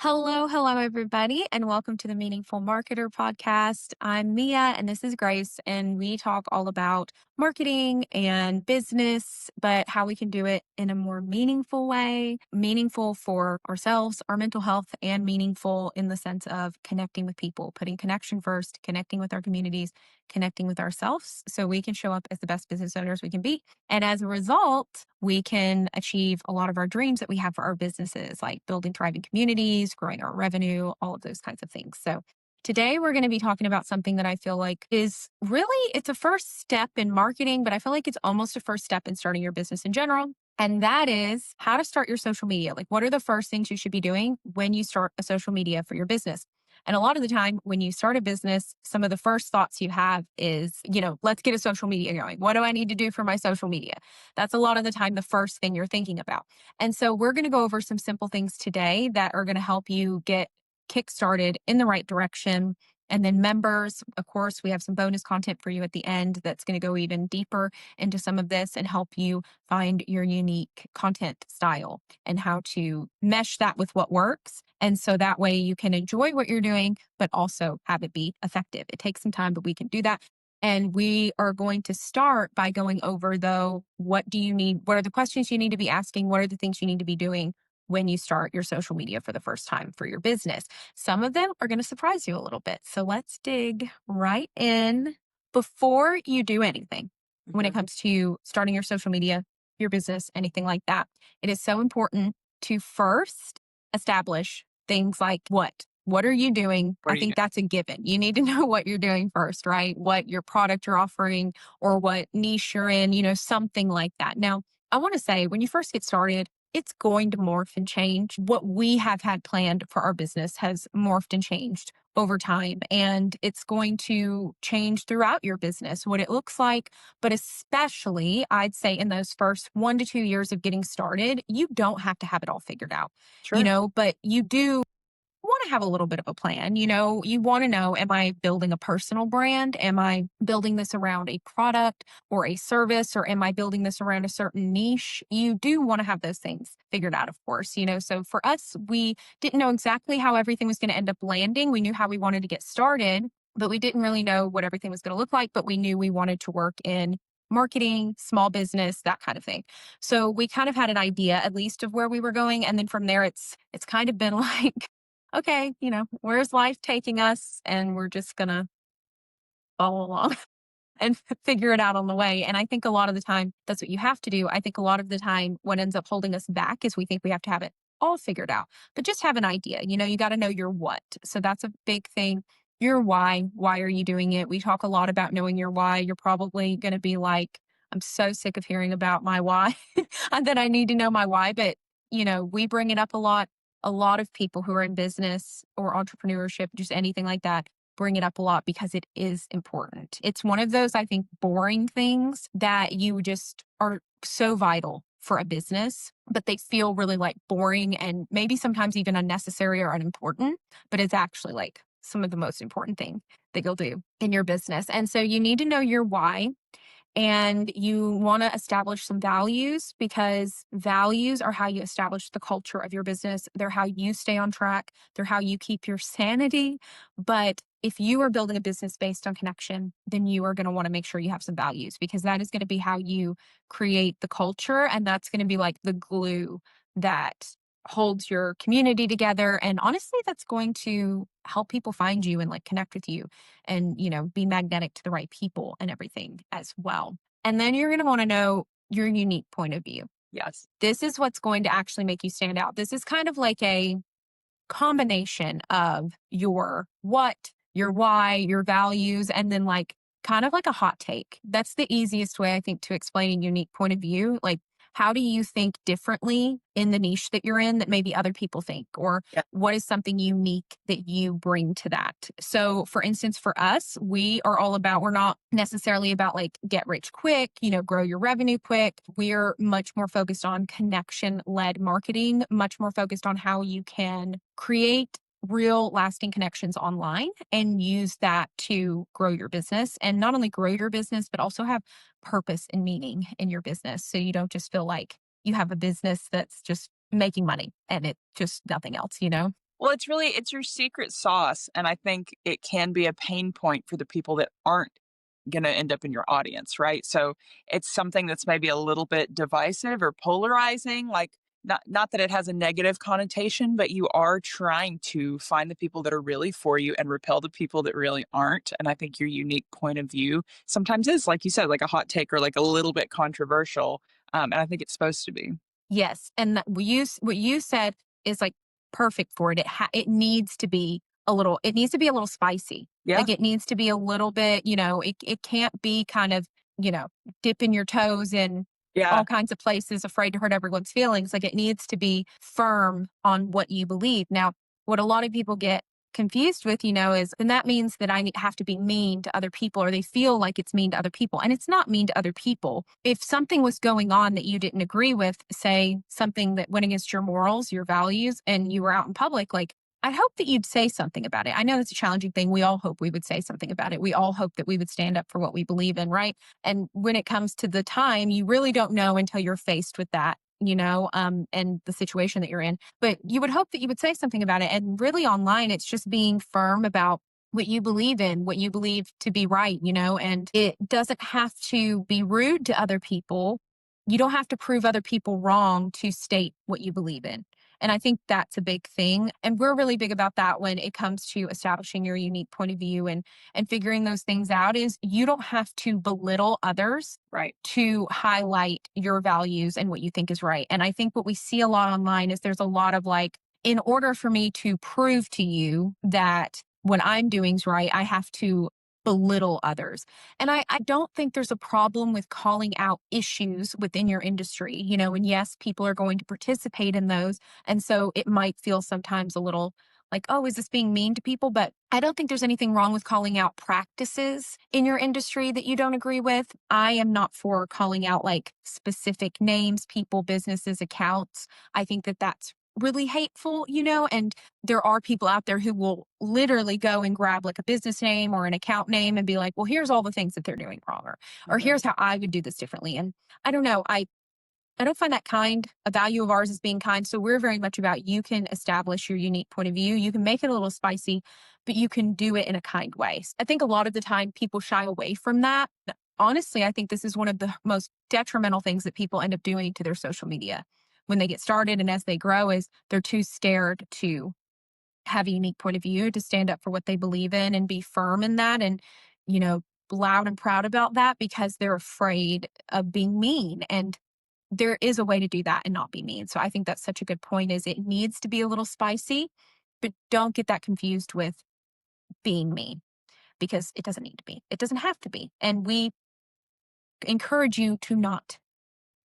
Hello, everybody, and welcome to the Meaningful Marketer podcast. I'm Mia, and this is Grace, and we talk all about marketing and business, but how we can do it in a more meaningful way, meaningful for ourselves, our mental health, and meaningful in the sense of connecting with people, putting connection first, connecting with our communities, connecting with ourselves, so we can show up as the best business owners we can be. And as a result, we can achieve a lot of our dreams that we have for our businesses, like building thriving communities, growing our revenue, all of those kinds of things. So today we're going to be talking about something that I feel like is really, it's a first step in marketing, but I feel like it's almost a first step in starting your business in general. And that is how to start your social media. Like, what are the first things you should be doing when you start a social media for your business? And a lot of the time when you start a business, some of the first thoughts you have is, let's get a social media going. What do I need to do for my social media? That's a lot of the time the first thing you're thinking about. And so we're going to go over some simple things today that are going to help you get kickstarted in the right direction. And then members, of course, we have some bonus content for you at the end that's going to go even deeper into some of this and help you find your unique content style and how to mesh that with what works. And so that way you can enjoy what you're doing, but also have it be effective. It takes some time, but we can do that. And we are going to start by going over, though, what do you need? What are the questions you need to be asking? What are the things you need to be doing when you start your social media for the first time for your business? Some of them are going to surprise you a little bit. So let's dig right in. Before you do anything, when it comes to starting your social media, your business, anything like that, it is so important to first establish things like what are you doing? What I are you think that's a given. You need to know what you're doing first, right? What your product you're offering or what niche you're in, something like that. Now, I want to say when you first get started, it's going to morph and change. What we have had planned for our business has morphed and changed over time, and it's going to change throughout your business, what it looks like. But especially, I'd say in those first 1 to 2 years of getting started, you don't have to have it all figured out, Sure. but you do want to have a little bit of a plan. You want to know, am I building a personal brand? Am I building this around a product or a service, or am I building this around a certain niche? You do want to have those things figured out, of course. So for us, we didn't know exactly how everything was going to end up landing. We knew how we wanted to get started, but we didn't really know what everything was going to look like. But we knew we wanted to work in marketing, small business, that kind of thing. So we kind of had an idea at least of where we were going. And then from there, it's kind of been like, okay, where's life taking us? And we're just going to follow along and figure it out on the way. And I think a lot of the time, that's what you have to do. I think a lot of the time, what ends up holding us back is we think we have to have it all figured out, but just have an idea. You got to know your what. So that's a big thing. Your why. Why are you doing it? We talk a lot about knowing your why. You're probably going to be like, I'm so sick of hearing about my why and that I need to know my why. But, we bring it up a lot. A lot of people who are in business or entrepreneurship, just anything like that, bring it up a lot because it is important. It's one of those, I think, boring things that you just are so vital for a business, but they feel really like boring and maybe sometimes even unnecessary or unimportant, but it's actually like some of the most important thing that you'll do in your business. And so you need to know your why. And you want to establish some values, because values are how you establish the culture of your business. They're how you stay on track. They're how you keep your sanity. But if you are building a business based on connection, then you are going to want to make sure you have some values, because that is going to be how you create the culture. And that's going to be like the glue that holds your community together. And honestly, that's going to help people find you and like connect with you and, be magnetic to the right people and everything as well. And then you're going to want to know your unique point of view. Yes. This is what's going to actually make you stand out. This is kind of like a combination of your what, your why, your values, and then like kind of like a hot take. That's the easiest way, I think, to explain a unique point of view. Like, how do you think differently in the niche that you're in that maybe other people think? Or Yeah. what is something unique that you bring to that? So, for instance, for us, we're not necessarily about like get rich quick, grow your revenue quick. We're much more focused on connection led marketing, much more focused on how you can create real lasting connections online and use that to grow your business, and not only grow your business, but also have purpose and meaning in your business. So you don't just feel like you have a business that's just making money and it just nothing else. Well, it's your secret sauce, and I think it can be a pain point for the people that aren't gonna end up in your audience, right? So, it's something that's maybe a little bit divisive or polarizing, like, not that it has a negative connotation, but you are trying to find the people that are really for you and repel the people that really aren't, and I think your unique point of view sometimes is, like you said, like a hot take or like a little bit controversial, and I think it's supposed to be. Yes, and what you said is, like, perfect for it. It needs to be it needs to be a little spicy. Yeah, Like, it needs to be a little bit, it can't be kind of, dipping your toes in yeah, all kinds of places, afraid to hurt everyone's feelings. Like, it needs to be firm on what you believe. Now, what a lot of people get confused with, is, and that means that have to be mean to other people, or they feel like it's mean to other people. And it's not mean to other people. If something was going on that you didn't agree with, say something that went against your morals, your values, and you were out in public, like, I hope that you'd say something about it. I know that's a challenging thing. We all hope we would say something about it. We all hope that we would stand up for what we believe in, right? And when it comes to the time, you really don't know until you're faced with that, and the situation that you're in. But you would hope that you would say something about it. And really online, it's just being firm about what you believe in, what you believe to be right, and it doesn't have to be rude to other people. You don't have to prove other people wrong to state what you believe in. And I think that's a big thing. And we're really big about that when it comes to establishing your unique point of view and figuring those things out is you don't have to belittle others right. to highlight your values and what you think is right. And I think what we see a lot online is there's a lot of like, in order for me to prove to you that what I'm doing is right, I have to belittle others. And I don't think there's a problem with calling out issues within your industry, and yes, people are going to participate in those. And so it might feel sometimes a little like, oh, is this being mean to people? But I don't think there's anything wrong with calling out practices in your industry that you don't agree with. I am not for calling out like specific names, people, businesses, accounts. I think that that's really hateful, and there are people out there who will literally go and grab like a business name or an account name and be like, well, here's all the things that they're doing wrong, or Right. here's how I would do this differently. And I don't know. I don't find that kind. A value of ours is being kind. So we're very much about you can establish your unique point of view. You can make it a little spicy, but you can do it in a kind way. I think a lot of the time people shy away from that. Honestly, I think this is one of the most detrimental things that people end up doing to their social media when they get started and as they grow is they're too scared to have a unique point of view, to stand up for what they believe in and be firm in that and, you know, loud and proud about that because they're afraid of being mean. And there is a way to do that and not be mean. So I think that's such a good point is it needs to be a little spicy, but don't get that confused with being mean because it doesn't need to be. It doesn't have to be. And we encourage you to not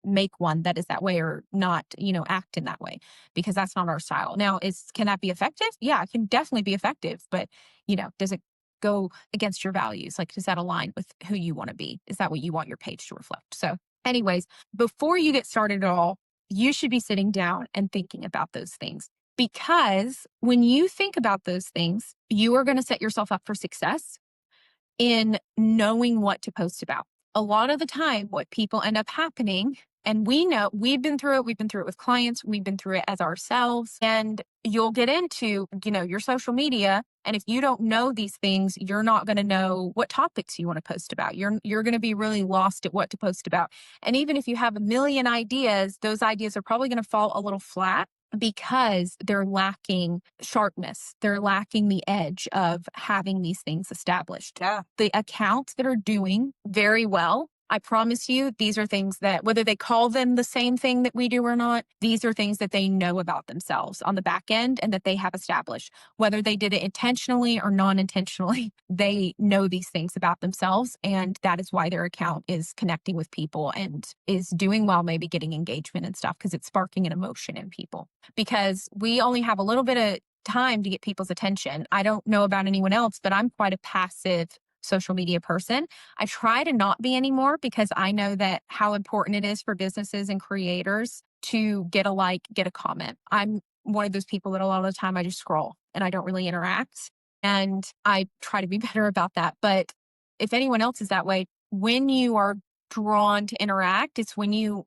make one that is that way or not, act in that way because that's not our style. Now, can that be effective? Yeah, it can definitely be effective, but does it go against your values? Like, does that align with who you want to be? Is that what you want your page to reflect? So, anyways, before you get started at all, you should be sitting down and thinking about those things because when you think about those things, you are going to set yourself up for success in knowing what to post about. A lot of the time, what people end up happening, and we know we've been through it with clients, we've been through it as ourselves, and you'll get into, your social media. And if you don't know these things, you're not going to know what topics you want to post about. You're going to be really lost at what to post about. And even if you have a million ideas, those ideas are probably going to fall a little flat because they're lacking sharpness. They're lacking the edge of having these things established. Yeah. The accounts that are doing very well, I promise you, these are things that, whether they call them the same thing that we do or not, these are things that they know about themselves on the back end and that they have established. Whether they did it intentionally or non intentionally, they know these things about themselves. And that is why their account is connecting with people and is doing well, maybe getting engagement and stuff because it's sparking an emotion in people. Because we only have a little bit of time to get people's attention. I don't know about anyone else, but I'm quite a passive social media person. I try to not be anymore because I know that how important it is for businesses and creators to get a like, get a comment. I'm one of those people that a lot of the time I just scroll and I don't really interact. And I try to be better about that. But if anyone else is that way, when you are drawn to interact, it's when you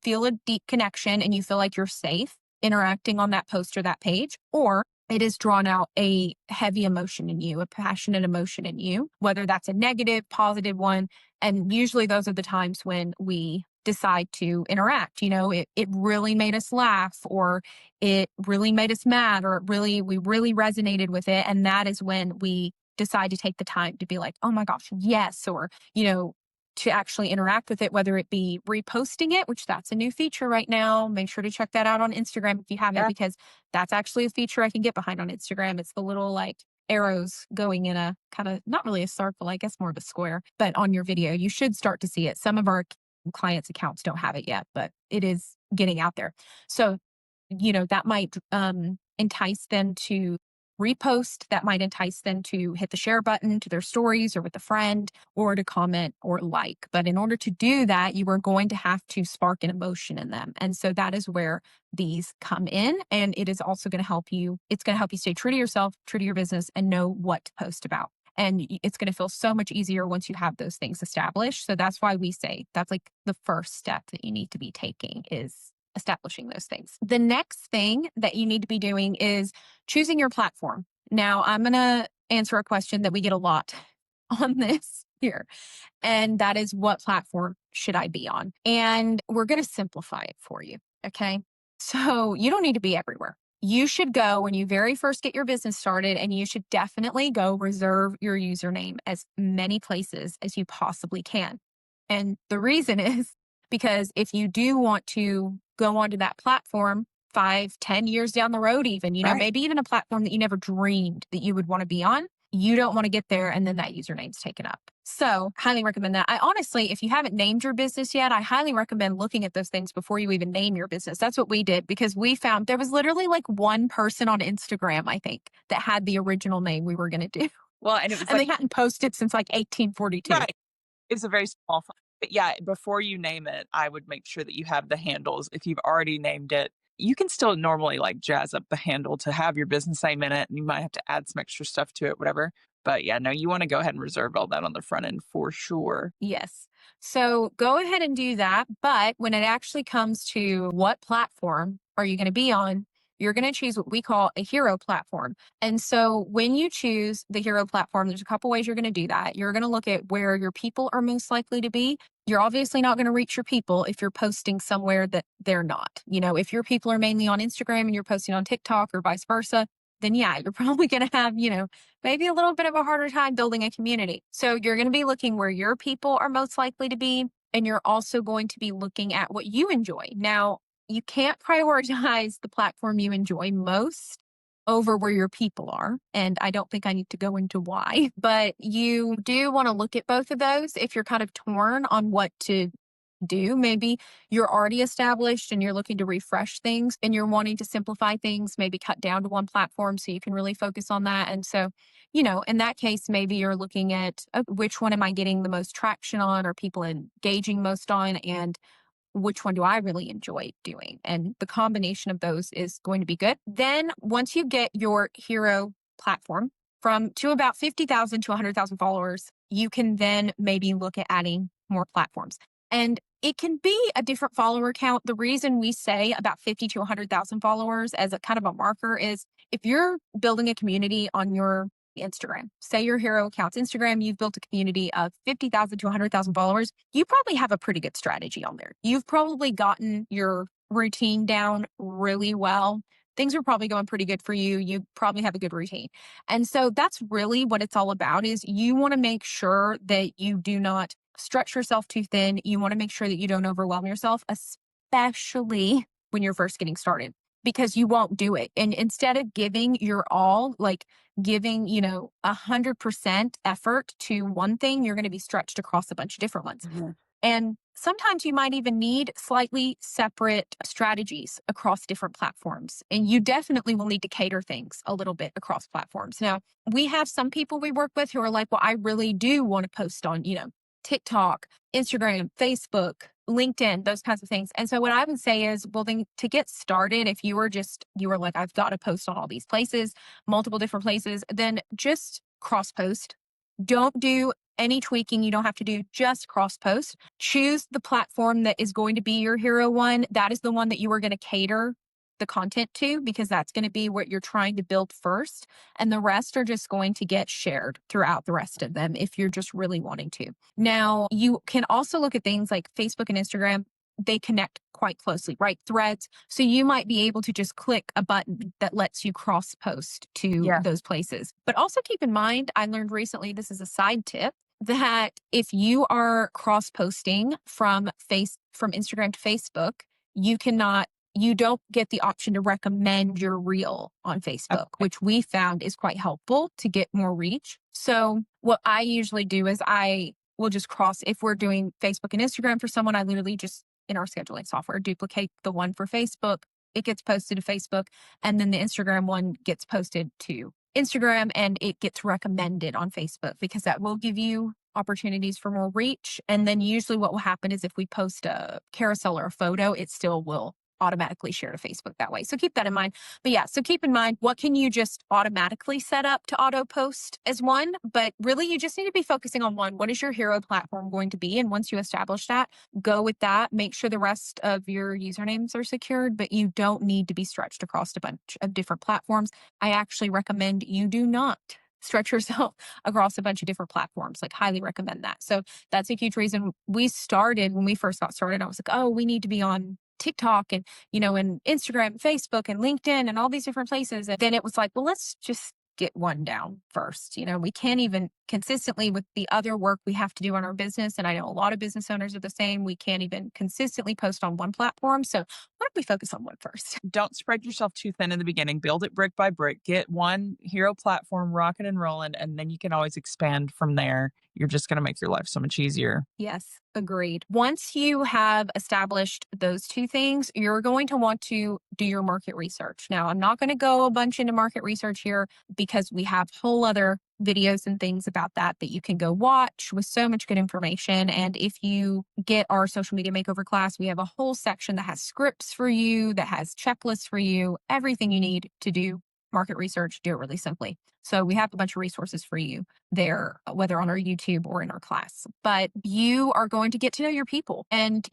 feel a deep connection and you feel like you're safe interacting on that post or that page, or it has drawn out a heavy emotion in you, a passionate emotion in you, whether that's a negative, positive one. And usually those are the times when we decide to interact. It really made us laugh, or it really made us mad, or we really resonated with it. And that is when we decide to take the time to be like, oh my gosh, yes, or, to actually interact with it, whether it be reposting it, which that's a new feature right now. Make sure to check that out on Instagram if you haven't, Yeah. because that's actually a feature I can get behind on Instagram. It's the little like arrows going in a kind of not really a circle, I guess more of a square, but on your video, you should start to see it. Some of our clients' accounts don't have it yet, but it is getting out there. So, that might entice them to repost, that might entice them to hit the share button to their stories or with a friend, or to comment or like. But in order to do that, you are going to have to spark an emotion in them. And so that is where these come in. And it is also going to help you, it's going to help you stay true to yourself, true to your business, and know what to post about. And it's going to feel so much easier once you have those things established. So that's why we say that's like the first step that you need to be taking, is establishing those things. The next thing that you need to be doing is choosing your platform. Now, I'm going to answer a question that we get a lot on this here, and that is, what platform should I be on? And we're going to simplify it for you. Okay. So you don't need to be everywhere. You should go when you very first get your business started, and you should definitely go reserve your username as many places as you possibly can. And the reason is because if you do want to go onto that platform 5, 10 years down the road, even, Right. maybe even a platform that you never dreamed that you would want to be on, you don't want to get there and then that username's taken up. So, highly recommend that. I honestly, if you haven't named your business yet, I highly recommend looking at those things before you even name your business. That's what we did, because we found there was literally like one person on Instagram, I think, that had the original name we were going to do. Well, and it was And like, they hadn't posted since like 1842. right. It's a very small font. But yeah, before you name it, I would make sure that you have the handles. If you've already named it, you can still normally like jazz up the handle to have your business name in it, and you might have to add some extra stuff to it, whatever. But yeah, no, you want to go ahead and reserve all that on the front end for sure. Yes. So go ahead and do that. But when it actually comes to what platform are you going to be on, you're going to choose what we call a hero platform. And so when you choose the hero platform, there's a couple ways you're going to do that. You're going to look at where your people are most likely to be. You're obviously not going to reach your people if you're posting somewhere that they're not. If your people are mainly on Instagram and you're posting on TikTok or vice versa, then yeah, you're probably going to have, maybe a little bit of a harder time building a community. So you're going to be looking where your people are most likely to be. And you're also going to be looking at what you enjoy. Now, you can't prioritize the platform you enjoy most over where your people are. And I don't think I need to go into why, but you do want to look at both of those if you're kind of torn on what to do. Maybe you're already established and you're looking to refresh things and you're wanting to simplify things, maybe cut down to one platform so you can really focus on that. And so, in that case, maybe you're looking at, which one am I getting the most traction on, or people engaging most on, and which one do I really enjoy doing? And the combination of those is going to be good. Then once you get your hero platform from to about 50,000 to 100,000 followers, you can then maybe look at adding more platforms. And it can be a different follower count. The reason we say about 50 to 100,000 followers as a kind of a marker is, if you're building a community on your Instagram, say your hero account's Instagram, you've built a community of 50,000 to 100,000 followers, you probably have a pretty good strategy on there. You've probably gotten your routine down really well. Things are probably going pretty good for you. You probably have a good routine. And so that's really what it's all about, is you want to make sure that you do not stretch yourself too thin. You want to make sure that you don't overwhelm yourself, especially when you're first getting started, because you won't do it. And instead of giving your all, like giving, 100% effort to one thing, you're going to be stretched across a bunch of different ones. Mhm. And sometimes you might even need slightly separate strategies across different platforms. And you definitely will need to cater things a little bit across platforms. Now, we have some people we work with who are like, well, I really do want to post on, TikTok, Instagram, Facebook, LinkedIn, those kinds of things. And so what I would say is, well, then to get started, if you were like, I've got to post on all these places, multiple different places, then just cross post. Don't do any tweaking. You don't have to do, just cross post. Choose the platform that is going to be your hero one. That is the one that you are going to cater the content to, because that's going to be what you're trying to build first. And the rest are just going to get shared throughout the rest of them if you're just really wanting to. Now, you can also look at things like Facebook and Instagram. They connect quite closely, right? Threads. So you might be able to just click a button that lets you cross post to Yeah. those places. But also keep in mind, I learned recently, this is a side tip, that if you are cross posting from Instagram to Facebook, you cannot you don't get the option to recommend your reel on Facebook, Okay. which we found is quite helpful to get more reach. So what I usually do is I will just cross, if we're doing Facebook and Instagram for someone, I literally just in our scheduling software duplicate the one for Facebook. It gets posted to Facebook, and then the Instagram one gets posted to Instagram, and it gets recommended on Facebook because that will give you opportunities for more reach. And then usually what will happen is if we post a carousel or a photo, it still will automatically share to Facebook that way. So keep that in mind. But yeah, so keep in mind, what can you just automatically set up to auto post as one? But really, you just need to be focusing on one. What is your hero platform going to be? And once you establish that, go with that. Make sure the rest of your usernames are secured, but you don't need to be stretched across a bunch of different platforms. I actually recommend you do not stretch yourself across a bunch of different platforms. Like, highly recommend that. So that's a huge reason when we first got started, I was like, oh, we need to be on TikTok and, and Instagram, Facebook and LinkedIn and all these different places. And then it was like, well, let's just get one down first. We can't even consistently with the other work we have to do on our business. And I know a lot of business owners are the same. We can't even consistently post on one platform. So why don't we focus on one first? Don't spread yourself too thin in the beginning. Build it brick by brick. Get one hero platform rocking and rolling, and then you can always expand from there. You're just going to make your life so much easier. Yes, agreed. Once you have established those two things, you're going to want to do your market research. Now, I'm not going to go a bunch into market research here because we have whole other videos and things about that you can go watch with so much good information. And if you get our social media makeover class, we have a whole section that has scripts for you, that has checklists for you, everything you need to do market research, do it really simply. So we have a bunch of resources for you there, whether on our YouTube or in our class. But you are going to get to know your people. And,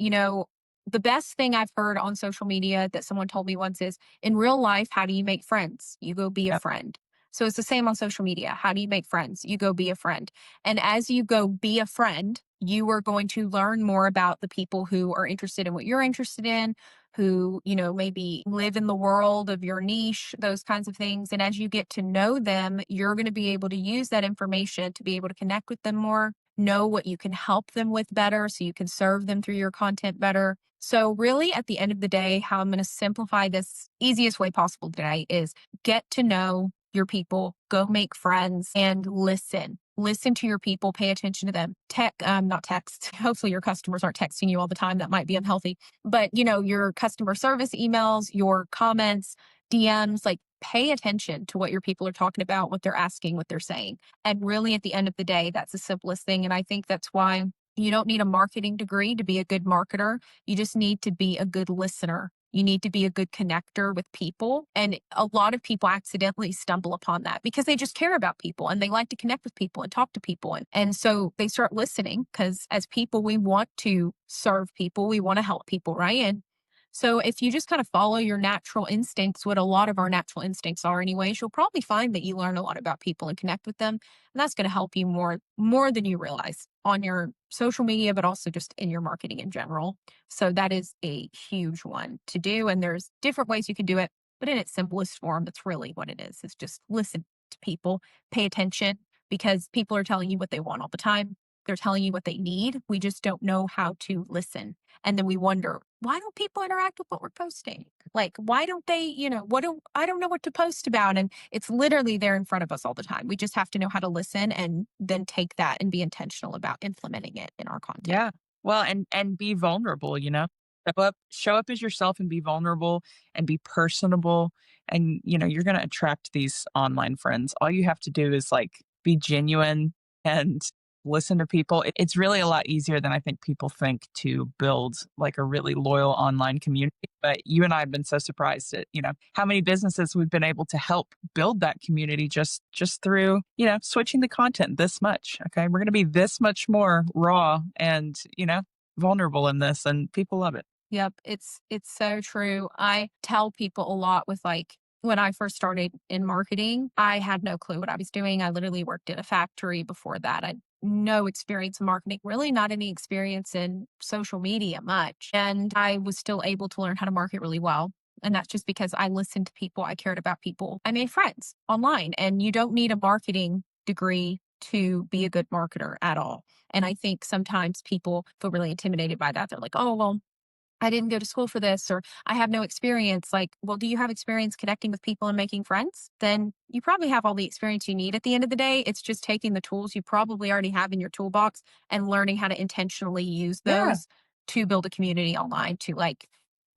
the best thing I've heard on social media that someone told me once is, in real life, how do you make friends? You go be a Yep. friend. So it's the same on social media. How do you make friends? You go be a friend. And as you go be a friend, you are going to learn more about the people who are interested in what you're interested in, who, maybe live in the world of your niche, those kinds of things. And as you get to know them, you're going to be able to use that information to be able to connect with them more, know what you can help them with better so you can serve them through your content better. So, really, at the end of the day, how I'm going to simplify this easiest way possible today is get to know your people, go make friends, and listen. Listen to your people, pay attention to them. Not text. Hopefully your customers aren't texting you all the time. That might be unhealthy. But, your customer service emails, your comments, DMs, like, pay attention to what your people are talking about, what they're asking, what they're saying. And really, at the end of the day, that's the simplest thing. And I think that's why you don't need a marketing degree to be a good marketer. You just need to be a good listener. You need to be a good connector with people. And a lot of people accidentally stumble upon that because they just care about people and they like to connect with people and talk to people. And so they start listening because as people, we want to serve people. We want to help people, right? And so if you just kind of follow your natural instincts, what a lot of our natural instincts are anyways, you'll probably find that you learn a lot about people and connect with them. And that's going to help you more than you realize on your social media, but also just in your marketing in general. So that is a huge one to do. And there's different ways you can do it, but in its simplest form, that's really what it is just listen to people, pay attention because people are telling you what they want all the time. They're telling you what they need. We just don't know how to listen. And then we wonder, why don't people interact with what we're posting? Like, why don't they, I don't know what to post about. And it's literally there in front of us all the time. We just have to know how to listen and then take that and be intentional about implementing it in our content. Yeah. Well, and be vulnerable, show up as yourself and be vulnerable and be personable. And, you're going to attract these online friends. All you have to do is be genuine and listen to people. It's really a lot easier than I think people think to build like a really loyal online community. But you and I have been so surprised at, how many businesses we've been able to help build that community just through, switching the content this much. Okay. We're going to be this much more raw and, vulnerable in this, and people love it. Yep, it's so true. I tell people a lot with like when I first started in marketing, I had no clue what I was doing. I literally worked at a factory before that. I had no experience in marketing, really not any experience in social media much. And I was still able to learn how to market really well. And that's just because I listened to people, I cared about people. I made friends online, and you don't need a marketing degree to be a good marketer at all. And I think sometimes people feel really intimidated by that. They're like, oh, well, I didn't go to school for this, or I have no experience. Like, well, do you have experience connecting with people and making friends? Then you probably have all the experience you need at the end of the day. It's just taking the tools you probably already have in your toolbox and learning how to intentionally use Yeah. those to build a community online to like,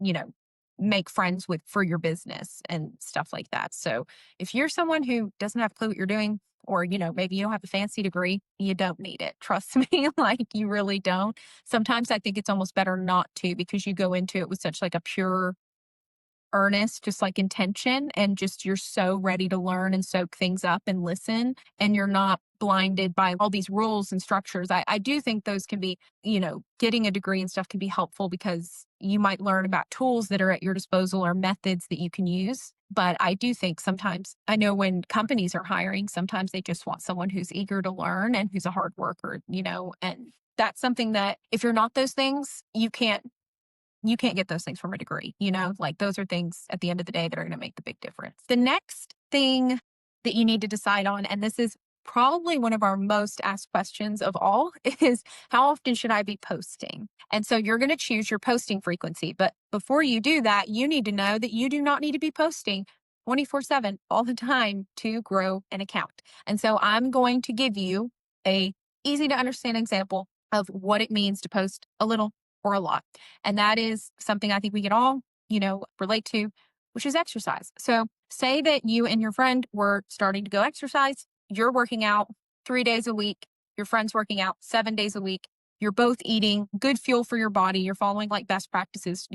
you know, make friends with for your business and stuff like that. So if you're someone who doesn't have a clue what you're doing, or maybe you don't have a fancy degree, you don't need it. Trust me, like you really don't. Sometimes I think it's almost better not to, because you go into it with such like a pure earnest, just like intention, and just you're so ready to learn and soak things up and listen, and you're not blinded by all these rules and structures. I do think those can be, getting a degree and stuff can be helpful because you might learn about tools that are at your disposal or methods that you can use. But I do think sometimes, I know when companies are hiring, sometimes they just want someone who's eager to learn and who's a hard worker, and that's something that if you're not those things, you can't get those things from a degree, like those are things at the end of the day that are going to make the big difference. The next thing that you need to decide on, and this is probably one of our most asked questions of all, is how often should I be posting? And so you're going to choose your posting frequency. But before you do that, you need to know that you do not need to be posting 24/7 all the time to grow an account. And so I'm going to give you a easy to understand example of what it means to post a little or a lot. And that is something I think we can all, relate to, which is exercise. So, say that you and your friend were starting to go exercise, you're working out 3 days a week, your friend's working out 7 days a week, you're both eating good fuel for your body, you're following like best practices,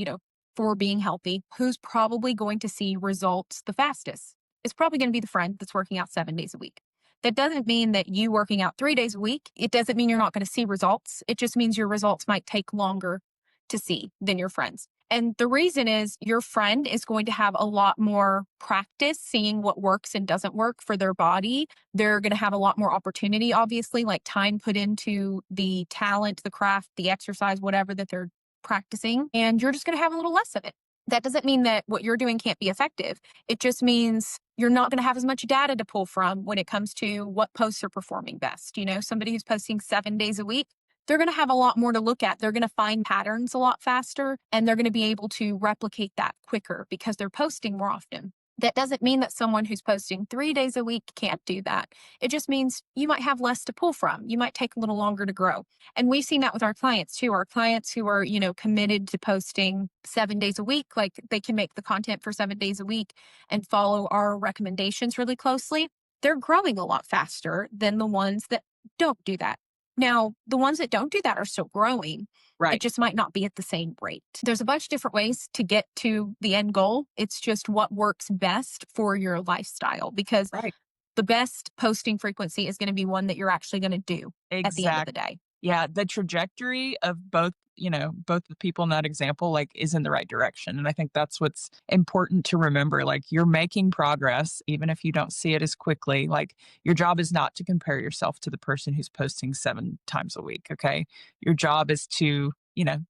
for being healthy. Who's probably going to see results the fastest? It's probably going to be the friend that's working out 7 days a week. That doesn't mean that you working out 3 days a week, it doesn't mean you're not going to see results. It just means your results might take longer to see than your friends. And the reason is your friend is going to have a lot more practice seeing what works and doesn't work for their body. They're going to have a lot more opportunity, obviously, like time put into the talent, the craft, the exercise, whatever that they're practicing. And you're just going to have a little less of it. That doesn't mean that what you're doing can't be effective. It just means you're not going to have as much data to pull from when it comes to what posts are performing best. Somebody who's posting 7 days a week, they're going to have a lot more to look at. They're going to find patterns a lot faster, and they're going to be able to replicate that quicker because they're posting more often. That doesn't mean that someone who's posting 3 days a week can't do that. It just means you might have less to pull from. You might take a little longer to grow. And we've seen that with our clients too. Our clients who are, committed to posting 7 days a week, like they can make the content for 7 days a week and follow our recommendations really closely. They're growing a lot faster than the ones that don't do that. Now, the ones that don't do that are still growing. It Right. just might not be at the same rate. There's a bunch of different ways to get to the end goal. It's just what works best for your lifestyle, because Right. the best posting frequency is going to be one that you're actually going to do at the end of the Exactly. day. Yeah, the trajectory of both the people in that example, like, is in the right direction, and I think that's what's important to remember, like, you're making progress even if you don't see it as quickly, like, your job is not to compare yourself to the person who's posting 7 times a week, okay? Your job is to,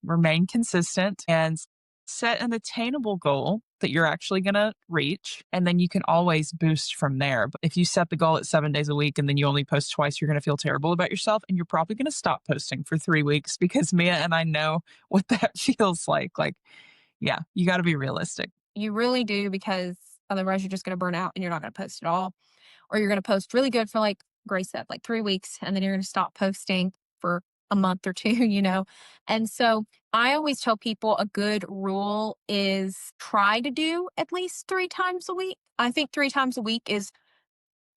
remain consistent and set an attainable goal that you're actually going to reach. And then you can always boost from there. But if you set the goal at 7 days a week and then you only post twice, you're going to feel terrible about yourself. And you're probably going to stop posting for 3 weeks because Mia and I know what that feels like. Like, yeah, you got to be realistic. You really do, because otherwise you're just going to burn out and you're not going to post at all. Or you're going to post really good for, like Grace said, like 3 weeks, and then you're going to stop posting for a month or two, And so I always tell people a good rule is try to do at least 3 times a week. I think 3 times a week is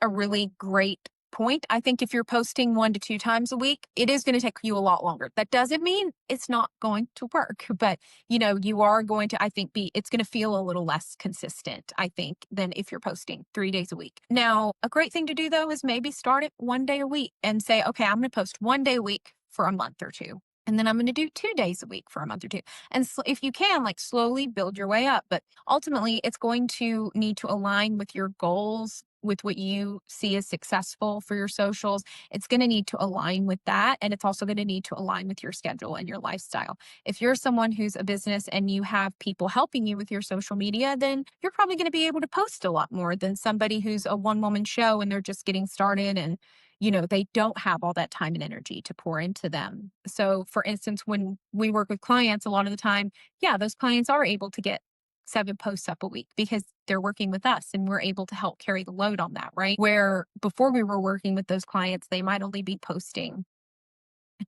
a really great point. I think if you're posting 1 to 2 times a week, it is going to take you a lot longer. That doesn't mean it's not going to work, but you are going to, I think, it's going to feel a little less consistent, I think, than if you're posting 3 days a week. Now, a great thing to do though is maybe start it one day a week and say, okay, I'm going to post one day a week for a month or two. And then I'm going to do 2 days a week for a month or two. And if you can, like slowly build your way up. But ultimately, it's going to need to align with your goals, with what you see as successful for your socials. It's going to need to align with that. And it's also going to need to align with your schedule and your lifestyle. If you're someone who's a business and you have people helping you with your social media, then you're probably going to be able to post a lot more than somebody who's a one woman show and they're just getting started and they don't have all that time and energy to pour into them. So, for instance, when we work with clients, a lot of the time, yeah, those clients are able to get 7 posts up a week because they're working with us and we're able to help carry the load on that, right? Where before we were working with those clients, they might only be posting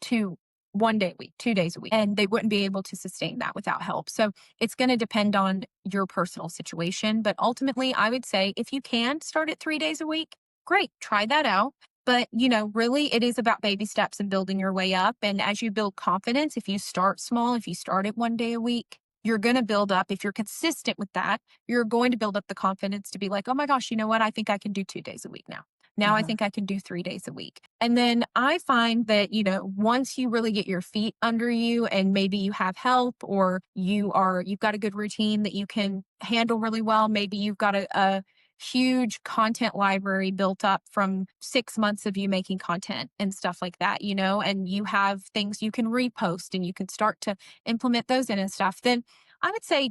two 1 day a week, 2 days a week, and they wouldn't be able to sustain that without help. So it's going to depend on your personal situation. But ultimately, I would say if you can start at 3 days a week, great, try that out. But, really it is about baby steps and building your way up. And as you build confidence, if you start small, if you start at 1 day a week, you're going to build up. If you're consistent with that, you're going to build up the confidence to be like, oh my gosh, you know what? I think I can do 2 days a week now. Now I Mhm. think I can do 3 days a week. And then I find that, once you really get your feet under you and maybe you have help or you've got a good routine that you can handle really well, maybe you've got a huge content library built up from 6 months of you making content and stuff like that, and you have things you can repost and you can start to implement those in and stuff, then I would say,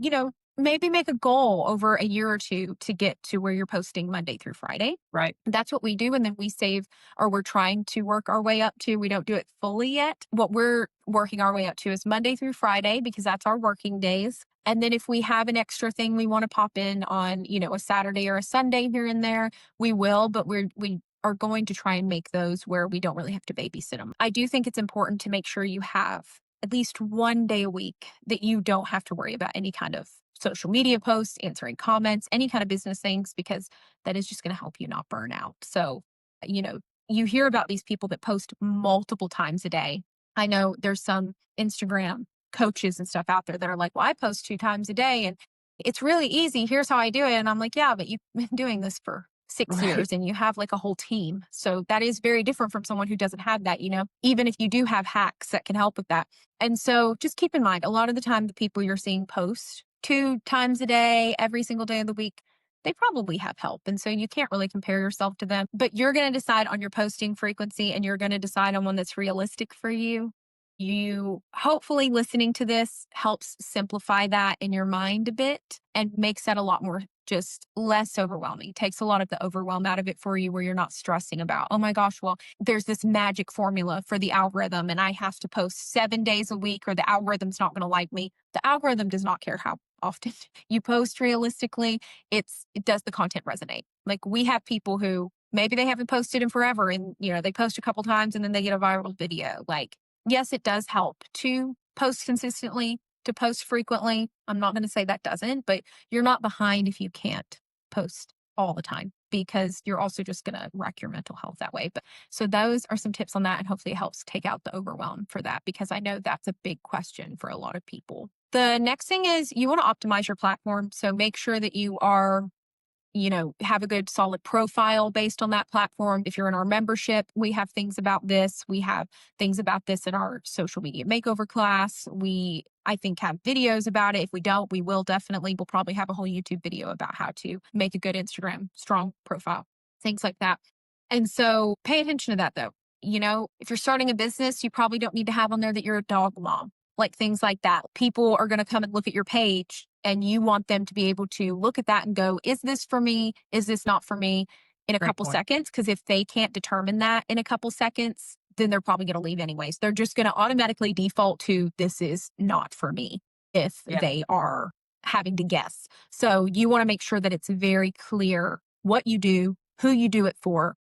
maybe make a goal over a year or two to get to where you're posting Monday through Friday. Right. That's what we do. And then we save, or we're trying to work our way up to. We don't do it fully yet. What we're working our way up to is Monday through Friday because that's our working days. And then if we have an extra thing we want to pop in on, a Saturday or a Sunday here and there, we will, but we are going to try and make those where we don't really have to babysit them. I do think it's important to make sure you have at least 1 day a week that you don't have to worry about any kind of social media posts, answering comments, any kind of business things, because that is just going to help you not burn out. So, you know, you hear about these people that post multiple times a day. I know there's some Instagram coaches and stuff out there that are like, well, I post 2 times a day and it's really easy. Here's how I do it. And I'm like, yeah, but you've been doing this for 6 years Right. and you have like a whole team. So that is very different from someone who doesn't have that, even if you do have hacks that can help with that. And so just keep in mind, a lot of the time, the people you're seeing post 2 times a day, every single day of the week, they probably have help. And so you can't really compare yourself to them, but you're going to decide on your posting frequency and you're going to decide on one that's realistic for you. You hopefully listening to this helps simplify that in your mind a bit and makes that a lot more just less overwhelming. Takes a lot of the overwhelm out of it for you where you're not stressing about, oh my gosh, well, there's this magic formula for the algorithm and I have to post 7 days a week or the algorithm's not going to like me. The algorithm does not care how often you post realistically. It does the content resonate. Like we have people who maybe they haven't posted in forever and they post a couple times and then they get a viral video. Like, yes, it does help to post consistently, to post frequently. I'm not going to say that doesn't, but you're not behind if you can't post all the time because you're also just going to wreck your mental health that way. But so those are some tips on that. And hopefully it helps take out the overwhelm for that because I know that's a big question for a lot of people. The next thing is you want to optimize your platform. So make sure that you are have a good solid profile based on that platform. If you're in our membership, we have things about this. We have things about this in our social media makeover class. I think, have videos about it. If we don't, we'll probably have a whole YouTube video about how to make a good Instagram strong profile, things like that. And so pay attention to that though. If you're starting a business, you probably don't need to have on there that you're a dog mom, like things like that. People are going to come and look at your page and you want them to be able to look at that and go, is this for me? Is this not for me in a Great couple point. seconds? Because if they can't determine that in a couple seconds, then they're probably going to leave anyways. They're just going to automatically default to this is not for me if Yeah. they are having to guess. So you want to make sure that it's very clear what you do, who you do it for,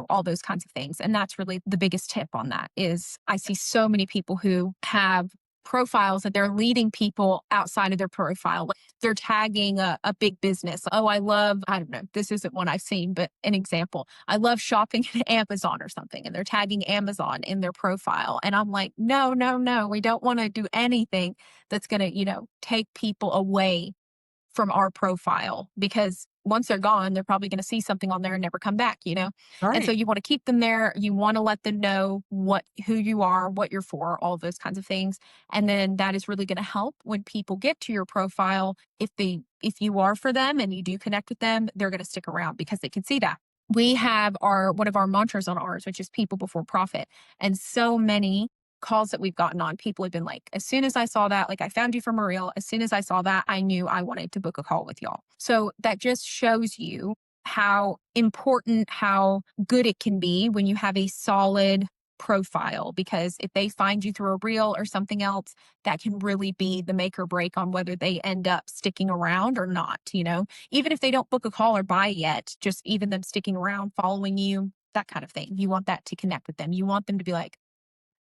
all those kinds of things. And that's really the biggest tip on that is I see so many people who have profiles that they're leading people outside of their profile. Like, they're tagging a big business. Oh, I don't know, this isn't one I've seen, but an example. I love shopping at Amazon or something. And they're tagging Amazon in their profile. And I'm like, no, no, no, we don't want to do anything that's going to, take people away from our profile because once they're gone, they're probably going to see something on there and never come back, you know? And so Right. you want to keep them there. You want to let them know who you are, what you're for, all of those kinds of things. And then that is really going to help when people get to your profile. If you are for them and you do connect with them, they're going to stick around because they can see that. We have our one of our mantras on ours, which is people before profit. And so many calls that we've gotten on, people have been like, as soon as I saw that, like I found you from a reel, as soon as I saw that, I knew I wanted to book a call with y'all. So that just shows you how important, how good it can be when you have a solid profile. Because if they find you through a reel or something else, that can really be the make or break on whether they end up sticking around or not. You know, even if they don't book a call or buy yet, just even them sticking around, following you, that kind of thing. You want that to connect with them. You want them to be like,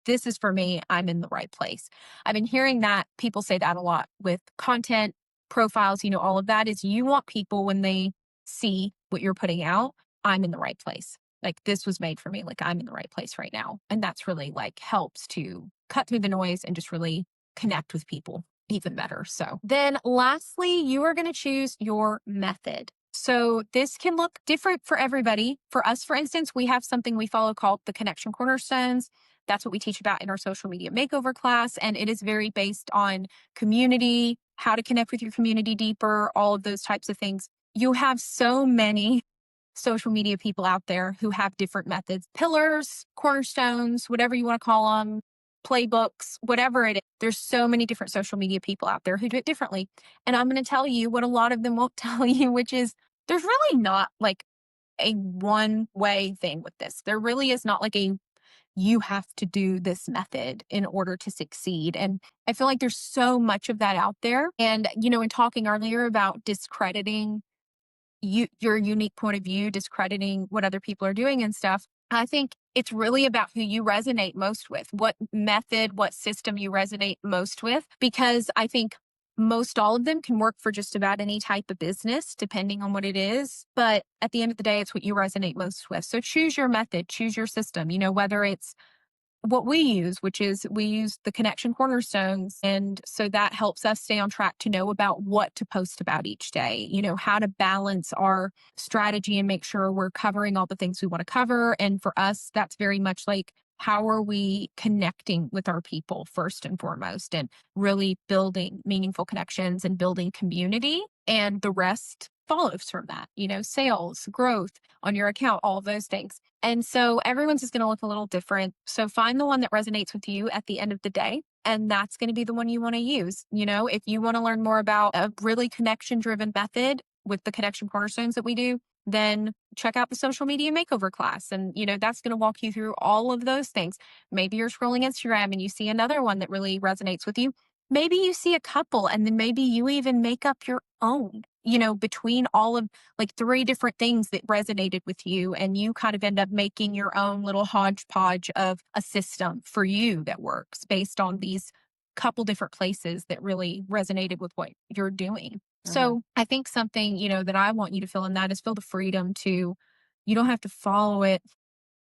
this is for me. I'm in the right place. I've been hearing that people say that a lot with content profiles, you know, all of that is you want people when they see what you're putting out, I'm in the right place. Like this was made for me. Like I'm in the right place right now. And that's really like helps to cut through the noise and just really connect with people even better. So then lastly, you are going to choose your method. So this can look different for everybody. For us, for instance, we have something we follow called the connection cornerstones. That's what we teach about in our social media makeover class. And it is very based on community, how to connect with your community deeper, all of those types of things. You have so many social media people out there who have different methods, pillars, cornerstones, whatever you want to call them, playbooks, whatever it is. There's so many different social media people out there who do it differently. And I'm going to tell you what a lot of them won't tell you, which is there's really not like a one way thing with this. There really is not like a you have to do this method in order to succeed. And I feel like there's so much of that out there. And, you know, in talking earlier about discrediting your unique point of view, discrediting what other people are doing and stuff, I think it's really about who you resonate most with, what method, what system you resonate most with, because I think most all of them can work for just about any type of business, depending on what it is. But at the end of the day, it's what you resonate most with. So choose your method, choose your system, you know, whether it's what we use, which is we use the connection cornerstones. And so that helps us stay on track to know about what to post about each day, you know, how to balance our strategy and make sure we're covering all the things we want to cover. And for us, that's very much like, how are we connecting with our people first and foremost, and really building meaningful connections and building community, and the rest follows from that, you know, sales, growth on your account, all of those things. And so everyone's is going to look a little different. So find the one that resonates with you at the end of the day. And that's going to be the one you want to use. You know, if you want to learn more about a really connection driven method with the connection cornerstones that we do, then check out the social media makeover class. And, you know, that's going to walk you through all of those things. Maybe you're scrolling Instagram and you see another one that really resonates with you. Maybe you see a couple and then maybe you even make up your own, you know, between all of like three different things that resonated with you. And you kind of end up making your own little hodgepodge of a system for you that works based on these couple different places that really resonated with what you're doing. Mhm. So I think something, you know, that I want you to feel in that is feel the freedom to, you don't have to follow it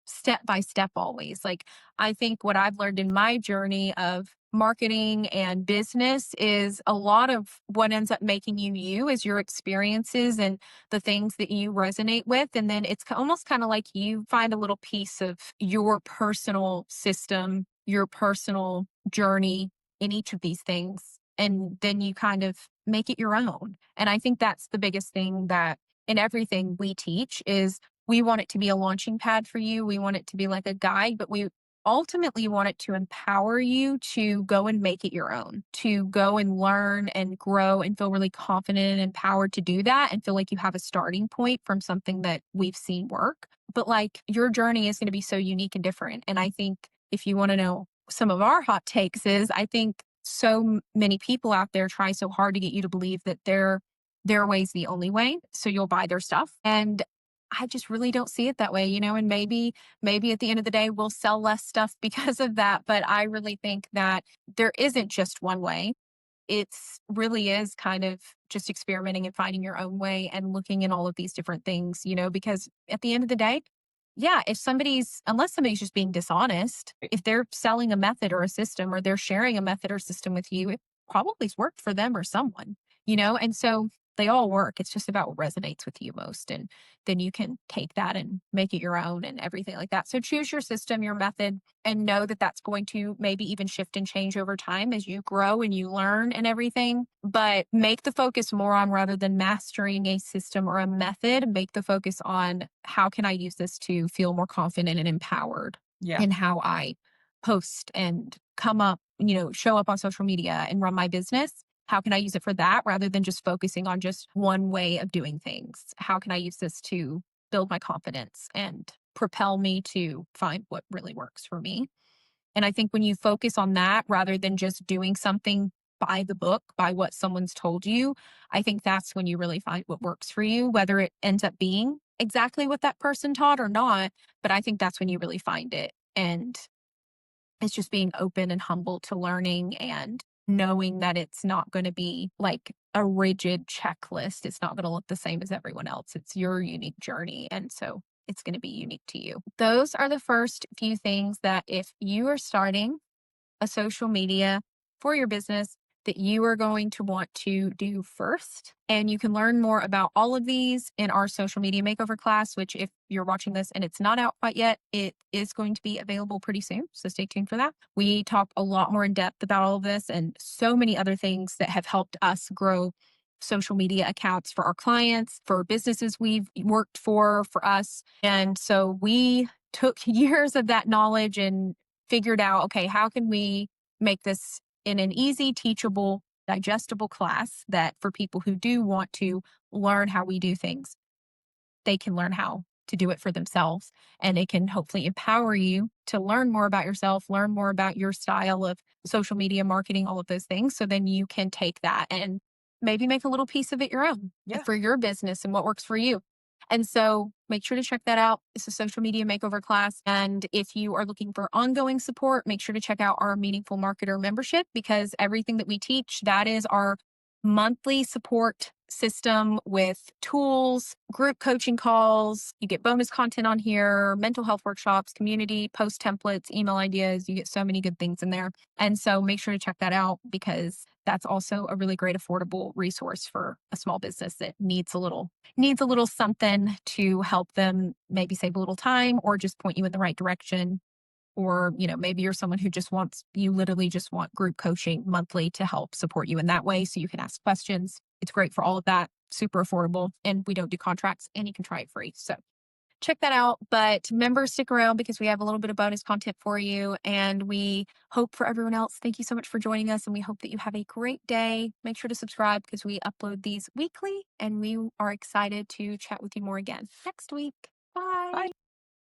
step by step always. Like, I think what I've learned in my journey of marketing and business is a lot of what ends up making you you is your experiences and the things that you resonate with. And then it's almost kind of like you find a little piece of your personal system, your personal journey in each of these things. And then you kind of make it your own. And I think that's the biggest thing that in everything we teach is we want it to be a launching pad for you. We want it to be like a guide, but we ultimately want it to empower you to go and make it your own, to go and learn and grow and feel really confident and empowered to do that and feel like you have a starting point from something that we've seen work. But like your journey is going to be so unique and different. And I think if you want to know some of our hot takes is I think many people out there try so hard to get you to believe that their way's the only way. So you'll buy their stuff. And I just really don't see it that way, you know, and maybe at the end of the day we'll sell less stuff because of that, but I really think that there isn't just one way. It's really is kind of just experimenting and finding your own way and looking at all of these different things, you know, because at the end of the day, yeah, if unless somebody's just being dishonest, if they're selling a method or a system or they're sharing a method or system with you, it probably's worked for them or someone, you know, and so they all work. It's just about what resonates with you most. And then you can take that and make it your own and everything like that. So choose your system, your method, and know that that's going to maybe even shift and change over time as you grow and you learn and everything. But make the focus more on, rather than mastering a system or a method, make the focus on, how can I use this to feel more confident and empowered Yeah. in how I post and come up, show up on social media and run my business. How can I use it for that, rather than just focusing on just one way of doing things? How can I use this to build my confidence and propel me to find what really works for me? And I think when you focus on that rather than just doing something by the book, by what someone's told you, I think that's when you really find what works for you, whether it ends up being exactly what that person taught or not. But I think that's when you really find it. And it's just being open and humble to learning and knowing that it's not going to be like a rigid checklist. It's not going to look the same as everyone else. It's your unique journey. And so it's going to be unique to you. Those are the first few things that, if you are starting a social media for your business, that you are going to want to do first. And you can learn more about all of these in our social media makeover class, which, if you're watching this and it's not out quite yet, it is going to be available pretty soon. So stay tuned for that. We talk a lot more in depth about all of this and so many other things that have helped us grow social media accounts for our clients, for businesses we've worked for us. And so we took years of that knowledge and figured out, okay, how can we make this in an easy, teachable, digestible class that, for people who do want to learn how we do things, they can learn how to do it for themselves. And it can hopefully empower you to learn more about yourself, learn more about your style of social media marketing, all of those things. So then you can take that and maybe make a little piece of it your own Yeah. for your business and what works for you. And so make sure to check that out. It's a social media makeover class. And if you are looking for ongoing support, make sure to check out our Meaningful Marketer membership, because everything that we teach, that is our monthly support system with tools, group coaching calls. You get bonus content on here, mental health workshops, community, post templates, email ideas. You get so many good things in there. And so make sure to check that out, because that's also a really great affordable resource for a small business that needs a little something to help them maybe save a little time or just point you in the right direction. Or, maybe you're someone who you literally just want group coaching monthly to help support you in that way, so you can ask questions. It's great for all of that, super affordable, and we don't do contracts, and you can try it free. So check that out. But members, stick around, because we have a little bit of bonus content for you. And we hope for everyone else, thank you so much for joining us. And we hope that you have a great day. Make sure to subscribe, because we upload these weekly, and we are excited to chat with you more again next week. Bye. Bye.